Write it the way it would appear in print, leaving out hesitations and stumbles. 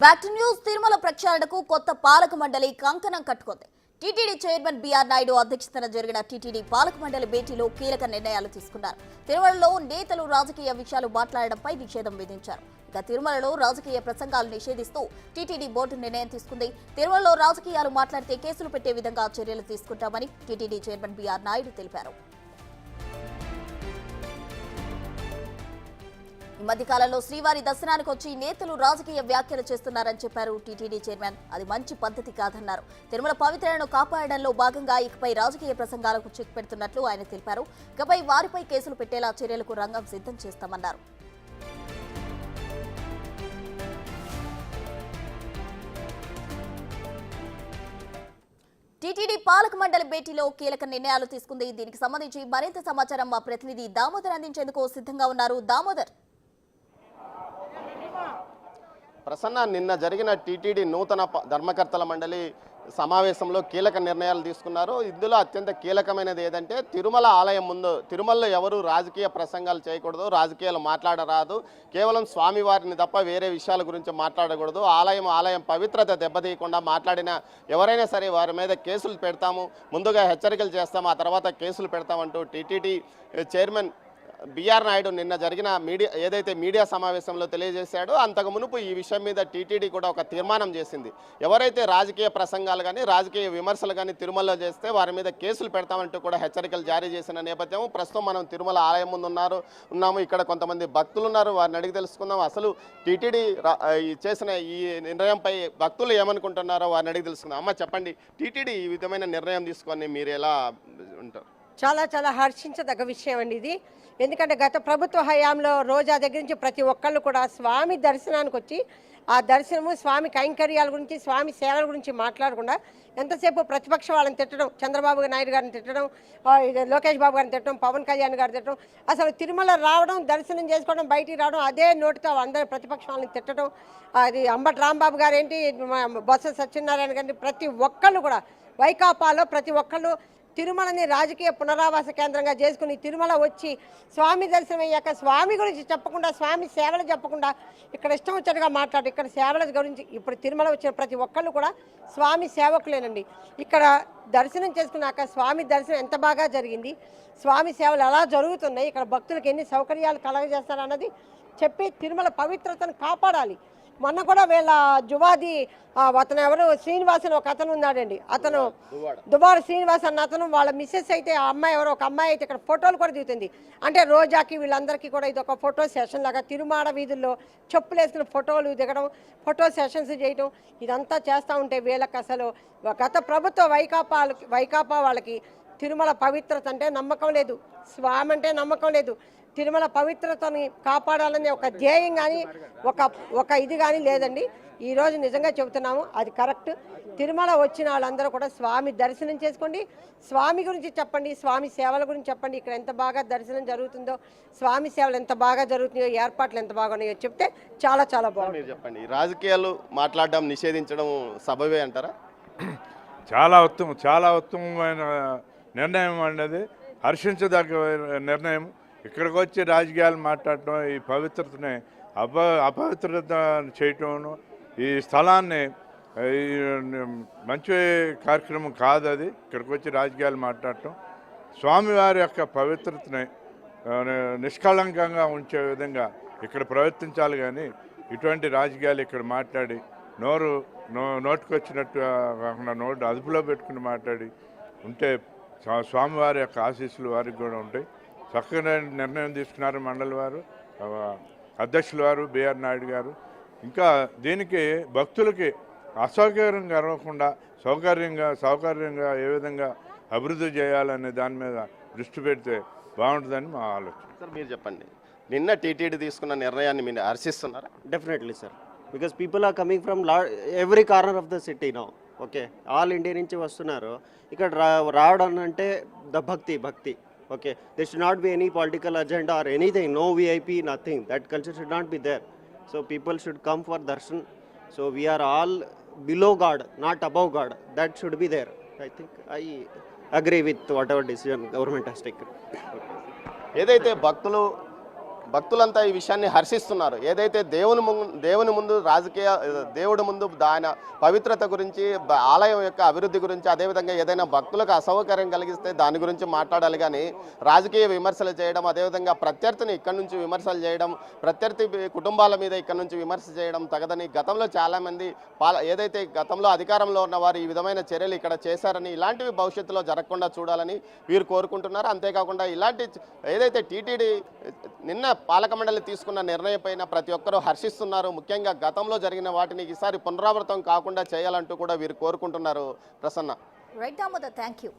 Back to news. Tirumala ప్రక్షాళనకు కొత్త పాలక మండలి కంకణం కట్టుకుంది. టీటీడీ చైర్మన్ బీఆర్ నాయుడు అధ్యక్షతన జరిగిన టీటీడీ పాలక మండలి భేటీలో కీలక నిర్ణయాలు తీసుకున్నారు. తిరుమలలో నేతలు రాజకీయ విషయాలు మాట్లాడడంపై నిషేధం విధించారు. ఇక తిరుమలలో రాజకీయ ప్రసంగాలు నిషేధిస్తూ టీటీడీ బోర్డు నిర్ణయం తీసుకుంది. తిరుమలలో రాజకీయాలు మాట్లాడితే కేసులు పెట్టే విధంగా చర్యలు తీసుకుంటామని టీటీడీ చైర్మన్ బీఆర్ నాయుడు తెలిపారు. ఈ మధ్యకాలంలో శ్రీవారి దర్శనానికి వచ్చి నేతలు రాజకీయ వ్యాఖ్యలు చేస్తున్నారని చెప్పారు టీటీడీ చైర్మన్. అది మంచి పద్ధతి కాదన్నారు. తిరుమల పవిత్రతను కాపాడడంలో భాగంగా ఇకపై రాజకీయ ప్రసంగాలకు చెక్ పెడుతున్నట్లు ఆయన తెలిపారు. ఇకపై వారిపై కేసులు పెట్టేలా చర్యలకు రంగం సిద్ధం చేస్తామన్నారు. టీటీడీ పాలక మండలి భేటీలో కీలక నిర్ణయాలు తీసుకుంది. దీనికి సంబంధించి మరింత సమాచారం మా ప్రతినిధి దామోదర్ అందించేందుకు సిద్ధంగా ఉన్నారు. దామోదర్, ప్రసన్న, నిన్న జరిగిన టీటీడీ నూతన ధర్మకర్తల మండలి సమావేశంలో కీలక నిర్ణయాలు తీసుకున్నారు. ఇందులో అత్యంత కీలకమైనది ఏదంటే తిరుమల ఆలయం ముందు తిరుమలలో ఎవరు రాజకీయ ప్రసంగాలు చేయకూడదు, రాజకీయాలు మాట్లాడరాదు, కేవలం స్వామివారిని తప్ప వేరే విషయాల గురించి మాట్లాడకూడదు. ఆలయం పవిత్రత దెబ్బతీయకుండా మాట్లాడిన ఎవరైనా సరే వారి మీద కేసులు పెడతాము, ముందుగా హెచ్చరికలు చేస్తాము, ఆ తర్వాత కేసులు పెడతామంటూ టీటీడీ చైర్మన్ బీఆర్ నాయుడు నిన్న జరిగిన మీడియా సమావేశంలో తెలియజేశాడు. అంతకు మునుపు ఈ విషయం మీద టీటీడీ కూడా ఒక తీర్మానం చేసింది. ఎవరైతే రాజకీయ ప్రసంగాలు కానీ రాజకీయ విమర్శలు కానీ తిరుమలలో చేస్తే వారి మీద కేసులు పెడతామంటూ కూడా హెచ్చరికలు జారీ చేసిన నేపథ్యం. ప్రస్తుతం మనం తిరుమల ఆలయం ముందు ఉన్నాము. ఇక్కడ కొంతమంది భక్తులు ఉన్నారు, వారిని అడిగి తెలుసుకుందాం. అసలు టీటీడీ చేసిన ఈ నిర్ణయంపై భక్తులు ఏమనుకుంటున్నారో వారిని అడిగి తెలుసుకుందాం. అమ్మ, చెప్పండి, టీటీడీ ఈ విధమైన నిర్ణయం తీసుకొని మీరు ఎలా ఉంటారు? చాలా హర్షించదగ్గ విషయం అండి ఇది. ఎందుకంటే గత ప్రభుత్వ హయాంలో రోజా దగ్గర నుంచి ప్రతి ఒక్కళ్ళు కూడా స్వామి దర్శనానికి వచ్చి ఆ దర్శనము, స్వామి కైంకర్యాల గురించి, స్వామి సేవల గురించి మాట్లాడకుండా ఎంతసేపు ప్రతిపక్ష వాళ్ళని తిట్టడం, చంద్రబాబు నాయుడు గారిని తిట్టడం, లోకేష్ బాబు గారిని తిట్టడం, పవన్ కళ్యాణ్ గారిని తిట్టడం, అసలు తిరుమల రావడం, దర్శనం చేసుకోవడం, బయటికి రావడం, అదే నోటితో అందరి ప్రతిపక్ష వాళ్ళని తిట్టడం, అది అంబటి రాంబాబు గారు ఏంటి, బొత్స సత్యనారాయణ గారిని, ప్రతి ఒక్కళ్ళు కూడా వైకాపాలో ప్రతి ఒక్కళ్ళు తిరుమలని రాజకీయ పునరావాస కేంద్రంగా చేసుకుని తిరుమల వచ్చి స్వామి దర్శనం అయ్యాక స్వామి గురించి చెప్పకుండా, స్వామి సేవలు చెప్పకుండా ఇక్కడ ఇష్టం వచ్చేట్టుగా మాట్లాడు, ఇక్కడ సేవల గురించి. ఇప్పుడు తిరుమల వచ్చిన ప్రతి ఒక్కళ్ళు కూడా స్వామి సేవకులేనండి. ఇక్కడ దర్శనం చేసుకున్నాక స్వామి దర్శనం ఎంత బాగా జరిగింది, స్వామి సేవలు ఎలా జరుగుతున్నాయి, ఇక్కడ భక్తులకు ఎన్ని సౌకర్యాలు కలగజేస్తారన్నది చెప్పి తిరుమల పవిత్రతను కాపాడాలి. మొన్న కూడా వీళ్ళ జువాది అతను ఎవరు శ్రీనివాస్ అని ఒక అతను ఉన్నాడండి, అతను దుబార శ్రీనివాస్ అన్న అతను, వాళ్ళ మిస్సెస్ అయితే ఆ అమ్మాయి ఎవరో ఒక అమ్మాయి అయితే ఇక్కడ ఫోటోలు కూడా దిగుతుంది. అంటే రోజాకి వీళ్ళందరికీ కూడా ఇది ఒక ఫోటో సెషన్ లాగా తిరుమాడ వీధుల్లో చెప్పులు వేసుకుని ఫోటోలు దిగడం, ఫోటో సెషన్స్ చేయడం, ఇదంతా చేస్తూ ఉంటే వీళ్ళకి అసలు గత ప్రభుత్వ వైకాపా వాళ్ళకి తిరుమల పవిత్రత అంటే నమ్మకం లేదు, స్వామి అంటే నమ్మకం లేదు, తిరుమల పవిత్రతని కాపాడాలనే ఒక ధ్యేయం కానీ ఒక ఇది కానీ లేదండి. ఈరోజు నిజంగా చెబుతున్నాము, అది కరెక్ట్. తిరుమల వచ్చిన వాళ్ళందరూ కూడా స్వామి దర్శనం చేసుకోండి, స్వామి గురించి చెప్పండి, స్వామి సేవల గురించి చెప్పండి. ఇక్కడ ఎంత బాగా దర్శనం జరుగుతుందో, స్వామి సేవలు ఎంత బాగా జరుగుతున్నాయో, ఏర్పాట్లు ఎంత బాగున్నాయో చెప్తే చాలా బాగుంది. చెప్పండి, రాజకీయాలు మాట్లాడడం నిషేధించడం సబబే అంటారా? చాలా ఉత్తమమైన నిర్ణయం అనేది, హర్షించదగ్గ నిర్ణయం. ఇక్కడికి వచ్చి రాజకీయాలు మాట్లాడటం, ఈ పవిత్రతని అపవిత్రత చేయటం, ఈ స్థలాన్ని మంచి కార్యక్రమం కాదు అది. ఇక్కడికి వచ్చి రాజకీయాలు మాట్లాడటం స్వామివారి యొక్క పవిత్రతని నిష్కళంకంగా ఉంచే విధంగా ఇక్కడ ప్రవర్తించాలి. కానీ ఇటువంటి రాజకీయాలు ఇక్కడ మాట్లాడి నోటుకొచ్చినట్టు కాకుండా నోటు అదుపులో పెట్టుకుని మాట్లాడి ఉంటే స్వామివారి యొక్క ఆశీస్సులు వారికి కూడా ఉంటాయి. చక్కగా నిర్ణయం తీసుకున్నారు మండలి వారు, అధ్యక్షుల వారు బీఆర్ నాయుడు గారు. ఇంకా దీనికి భక్తులకి అసౌకర్యం కలగకుండా సౌకర్యంగా ఏ విధంగా అభివృద్ధి చేయాలనే దాని మీద దృష్టి పెడితే బాగుంటుందని మా ఆలోచన. సార్, మీరు చెప్పండి, నిన్న టీటీడీ తీసుకున్న నిర్ణయాన్ని మీరు హర్షిస్తున్నారా? Definitely sir, because people are coming from every corner of the city now. Okay, all India నుంచి వస్తున్నారు. ఇక్కడ రావడం అంటే ద భక్తి. Okay, there should not be any political agenda or anything, no VIP, nothing. That culture should not be there. So people should come for darshan. So we are all below God, not above God. That should be there. I think I agree with whatever decision government has taken. ఏదైతే భక్తులు భక్తులంతా ఈ విషయాన్ని హర్షిస్తున్నారు. ఏదైతే దేవుని ముందు రాజకీయ దేవుడి ముందు ఆయన పవిత్రత గురించి ఆలయం యొక్క అభివృద్ధి గురించి అదేవిధంగా ఏదైనా భక్తులకు అసౌకర్యం కలిగిస్తే దాని గురించి మాట్లాడాలి కానీ రాజకీయ విమర్శలు చేయడం అదేవిధంగా ప్రత్యర్థిని ఇక్కడి నుంచి విమర్శలు చేయడం ప్రత్యర్థి కుటుంబాల మీద ఇక్కడి నుంచి విమర్శ చేయడం తగదని గతంలో చాలామంది ఏదైతే గతంలో అధికారంలో ఉన్న వారు ఈ విధమైన చర్యలు ఇక్కడ చేశారని ఇలాంటివి భవిష్యత్తులో జరగకుండా చూడాలని వీరు కోరుకుంటున్నారు. అంతేకాకుండా ఇలాంటి ఏదైతే టీటీడీ నిన్న పాలక మండలి తీసుకున్న నిర్ణయం పైన ప్రతి ఒక్కరూ హర్షిస్తున్నారు. ముఖ్యంగా గతంలో జరిగిన వాటిని ఈసారి పునరావృతం కాకుండా చేయాలంటూ కూడా వీరు కోరుకుంటున్నారు. Prasanna. Right Damodar, thank you.